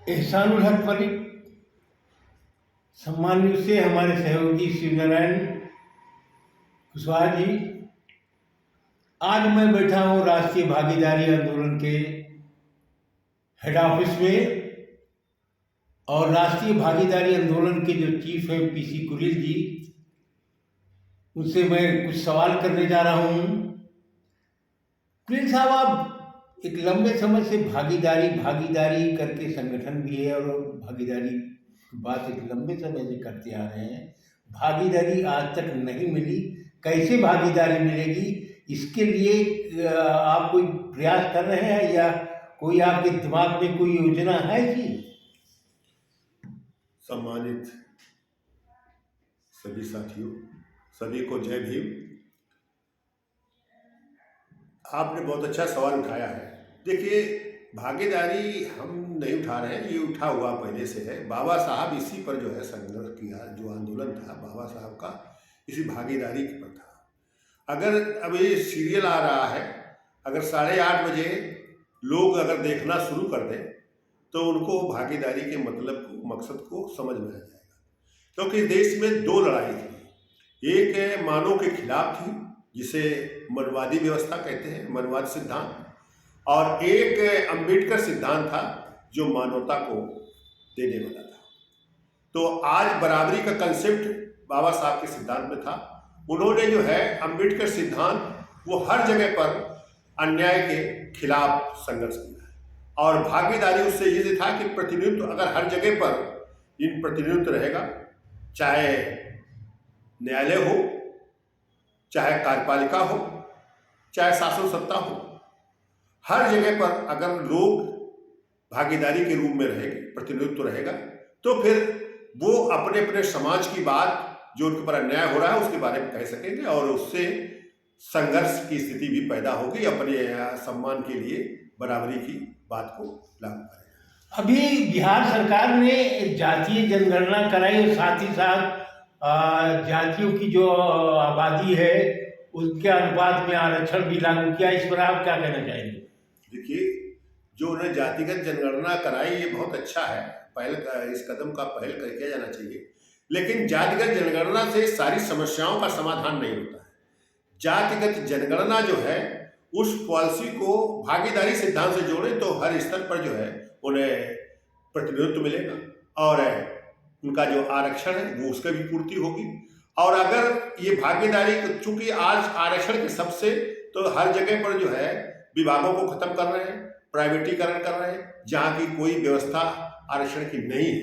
एहसानुल हक मलिक, सम्मानित से हमारे सहयोगी शिवनारायण कुशवाहा जी। आज मैं बैठा हूँ राष्ट्रीय भागीदारी आंदोलन के हेड ऑफिस में, और राष्ट्रीय भागीदारी आंदोलन के जो चीफ है पीसी कुरिल जी, उनसे मैं कुछ सवाल करने जा रहा हूँ। कुरिल साहब, आप एक लंबे समय से भागीदारी भागीदारी करके संगठन भी है और भागीदारी की बात एक लंबे समय से करते आ रहे हैं। भागीदारी आज तक नहीं मिली, कैसे भागीदारी मिलेगी, इसके लिए आप कोई प्रयास कर रहे हैं या कोई आपके दिमाग में कोई योजना है जी? सम्मानित सभी साथियों, सभी को जय भीम। आपने बहुत अच्छा सवाल उठाया है। देखिए, भागीदारी हम नहीं उठा रहे हैं, ये उठा हुआ पहले से है। बाबा साहब इसी पर जो है संघर्ष किया, जो आंदोलन था बाबा साहब का इसी भागीदारी पर था। अगर अब ये सीरियल आ रहा है, अगर 8:30 बजे लोग अगर देखना शुरू कर दें तो उनको भागीदारी के मतलब को, मकसद को समझ में आ जाएगा। क्योंकि देश में दो लड़ाई थी। एक मानव के खिलाफ थी, जिसे मनवादी व्यवस्था कहते हैं, मनवाद सिद्धांत, और एक अंबेडकर सिद्धांत था जो मानवता को देने वाला था। तो आज बराबरी का कंसेप्ट बाबा साहब के सिद्धांत में था। उन्होंने जो है अंबेडकर सिद्धांत वो हर जगह पर अन्याय के खिलाफ संघर्ष किया है, और भागीदारी उससे ये था कि प्रतिनिधित्व अगर हर जगह पर इन प्रतिनिधित्व रहेगा, चाहे न्यायालय हो, चाहे कार्यपालिका हो, चाहे शासन सत्ता हो, हर जगह पर अगर लोग भागीदारी के रूप में रहेंगे, प्रतिनिधित्व रहेगा, तो फिर वो अपने अपने समाज की बात, जो उनके ऊपर अन्याय हो रहा है, उसके बारे में कह सकेंगे, और उससे संघर्ष की स्थिति भी पैदा होगी। अपने सम्मान के लिए बराबरी की बात को लागू करें। अभी बिहार सरकार ने जातीय जनगणना कराई और साथ ही साथ जातियों की जो आबादी है उसके अनुपात में आरक्षण भी लागू किया। इस पर आप क्या कहना चाहेंगे? देखिए, जो उन्हें जातिगत जनगणना कराई ये बहुत अच्छा है, पहल इस कदम का पहल किया जाना चाहिए। लेकिन जातिगत जनगणना से सारी समस्याओं का समाधान नहीं होता है। जातिगत जनगणना जो है उस पॉलिसी को भागीदारी सिद्धांत से जोड़े तो हर स्तर पर जो है उन्हें प्रतिनिधित्व मिलेगा, और उनका जो आरक्षण है वो उसका भी पूर्ति होगी। और अगर ये भागीदारी, चूंकि आज आरक्षण के सबसे तो हर जगह पर जो है विभागों को खत्म कर रहे हैं, प्राइवेटीकरण कर रहे हैं, जहाँ की कोई व्यवस्था आरक्षण की नहीं है।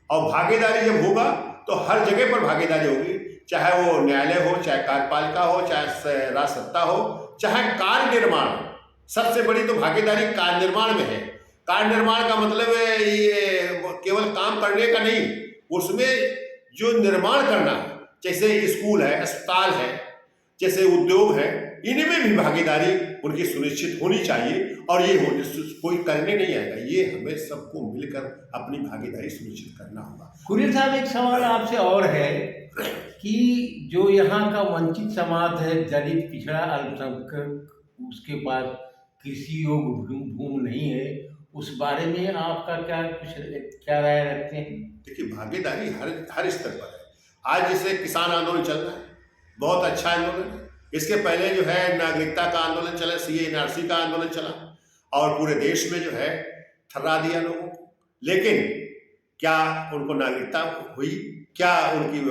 और भागीदारी जब होगा तो हर जगह पर भागीदारी होगी, चाहे वो न्यायालय हो, चाहे कार्यपालिका हो, चाहे राज सत्ता हो, चाहे कार्य निर्माण। सबसे बड़ी तो भागीदारी कार्य निर्माण में है। कार्य निर्माण का मतलब है ये केवल काम करने का नहीं, उसमें जो निर्माण करना है, जैसे स्कूल है, अस्पताल है, जैसे उद्योग है, इनमें भी भागीदारी उनकी सुनिश्चित होनी चाहिए। और ये कोई करने नहीं आएगा, ये हमें सबको मिलकर अपनी भागीदारी सुनिश्चित करना होगा। कुरिल साहब, एक सवाल आपसे और है कि जो यहाँ का वंचित समाज है, दलित, पिछड़ा, अल्पसंख्यक, उसके पास कृषि योग्य भूमि नहीं है, उस बारे में आपका क्या राय रखते हैं? देखिए, भागीदारी हर स्तर पर है। आज जैसे किसान आंदोलन चल रहा है, बहुत अच्छा आंदोलन है। इसके पहले जो है नागरिकता का आंदोलन चला, CA/NRC का आंदोलन चला, और पूरे देश में जो है ठर्रा दिया लोगों को। लेकिन क्या उनको नागरिकता हुई? क्या उनकी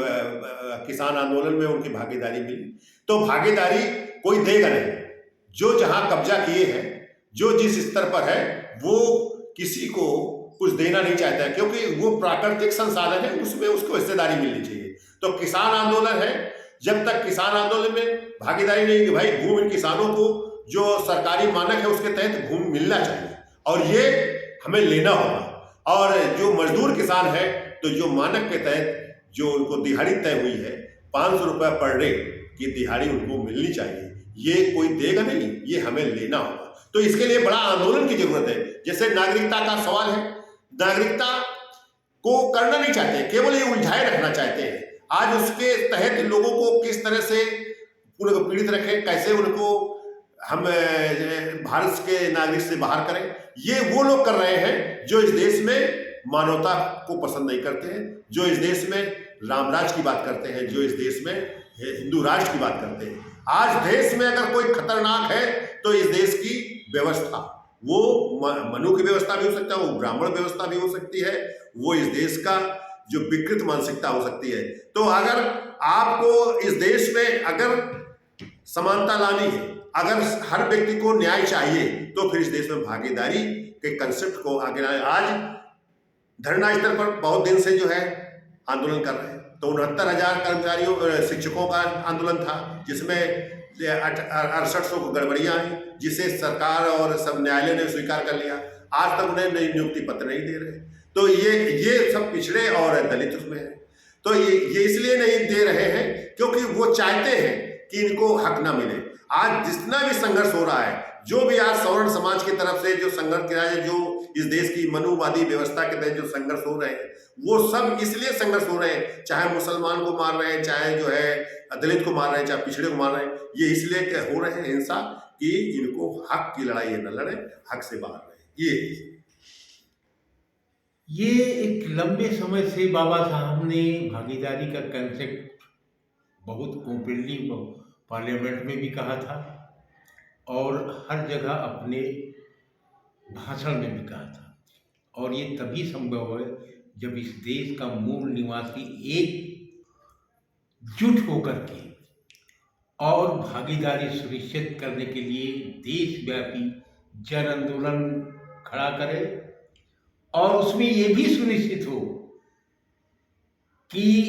किसान आंदोलन में उनकी भागीदारी मिली? तो भागीदारी कोई देगा नहीं। जो जहां कब्जा किए हैं, जो जिस स्तर पर है, वो किसी को कुछ देना नहीं चाहता है, क्योंकि वो प्राकृतिक संसाधन है, उसमें उसको हिस्सेदारी मिलनी चाहिए। तो किसान आंदोलन है, जब तक किसान आंदोलन में भागीदारी नहीं कि भाई भूमि किसानों को जो सरकारी मानक है उसके तहत भूमि मिलना चाहिए, और ये हमें लेना होगा। और जो मजदूर किसान है, तो जो मानक के तहत जो उनको दिहाड़ी तय हुई है, 500 रुपये पर डे की दिहाड़ी उनको मिलनी चाहिए। ये कोई देगा नहीं, ये हमें लेना होगा। तो इसके लिए बड़ा आंदोलन की जरूरत है। जैसे नागरिकता का सवाल है, नागरिकता को करना नहीं चाहते, केवल ये उलझाए रखना चाहते हैं। आज उसके तहत लोगों को किस तरह से उनको पीड़ित रखें, कैसे उनको हम भारत के नागरिक से बाहर करें, ये वो लोग कर रहे हैं जो इस देश में मानवता को पसंद नहीं करते हैं, जो इस देश में रामराज की बात करते हैं, जो इस देश में हिंदू राष्ट्र की बात करते हैं। आज देश में अगर कोई खतरनाक है तो इस देश की व्यवस्था, वो मनु की व्यवस्था भी हो सकता है, वो ब्राह्मण व्यवस्था भी हो सकती है, वो इस देश का जो विकृत मानसिकता हो सकती है। तो अगर आपको इस देश में अगर समानता लानी है, अगर हर व्यक्ति को न्याय चाहिए, तो फिर इस देश में भागीदारी के कंसेप्ट को आगे लाए। आज धरना स्तर पर बहुत दिन से जो है आंदोलन कर रहे हैं, तो 69,000 कर्मचारियों शिक्षकों का आंदोलन था, जिसमें 6800 को गड़बड़ियां आई, जिसे सरकार और सब न्यायालय ने स्वीकार कर लिया। आज तक उन्हें नई नियुक्ति पत्र नहीं दे रहे। तो ये सब पिछड़े और दलित उसमें है। तो ये इसलिए नहीं दे रहे हैं क्योंकि वो चाहते हैं कि इनको हक ना मिले। आज जितना भी संघर्ष हो रहा है, जो भी आज सवर्ण समाज की तरफ से जो संघर्ष किया है, जो इस देश की मनुवादी व्यवस्था के तहत जो संघर्ष हो रहे हैं, वो सब इसलिए संघर्ष हो रहे हैं, चाहे मुसलमान को मार रहे हैं, चाहे जो है दलित को मार रहे हैं, चाहे पिछड़े को मार रहे हैं, ये इसलिए हो रहे हैं हिंसा कि इनको हक की लड़ाई न लड़े, हक से बाहर रहे। ये एक लंबे समय से बाबा साहब ने भागीदारी का कंसेप्ट बहुत ओपनली पार्लियामेंट में भी कहा था और हर जगह अपने भाषण में भी कहा था। और ये तभी संभव है जब इस देश का मूल निवासी एकजुट होकर के और भागीदारी सुनिश्चित करने के लिए देशव्यापी जन आंदोलन खड़ा करे और उसमें ये भी सुनिश्चित हो कि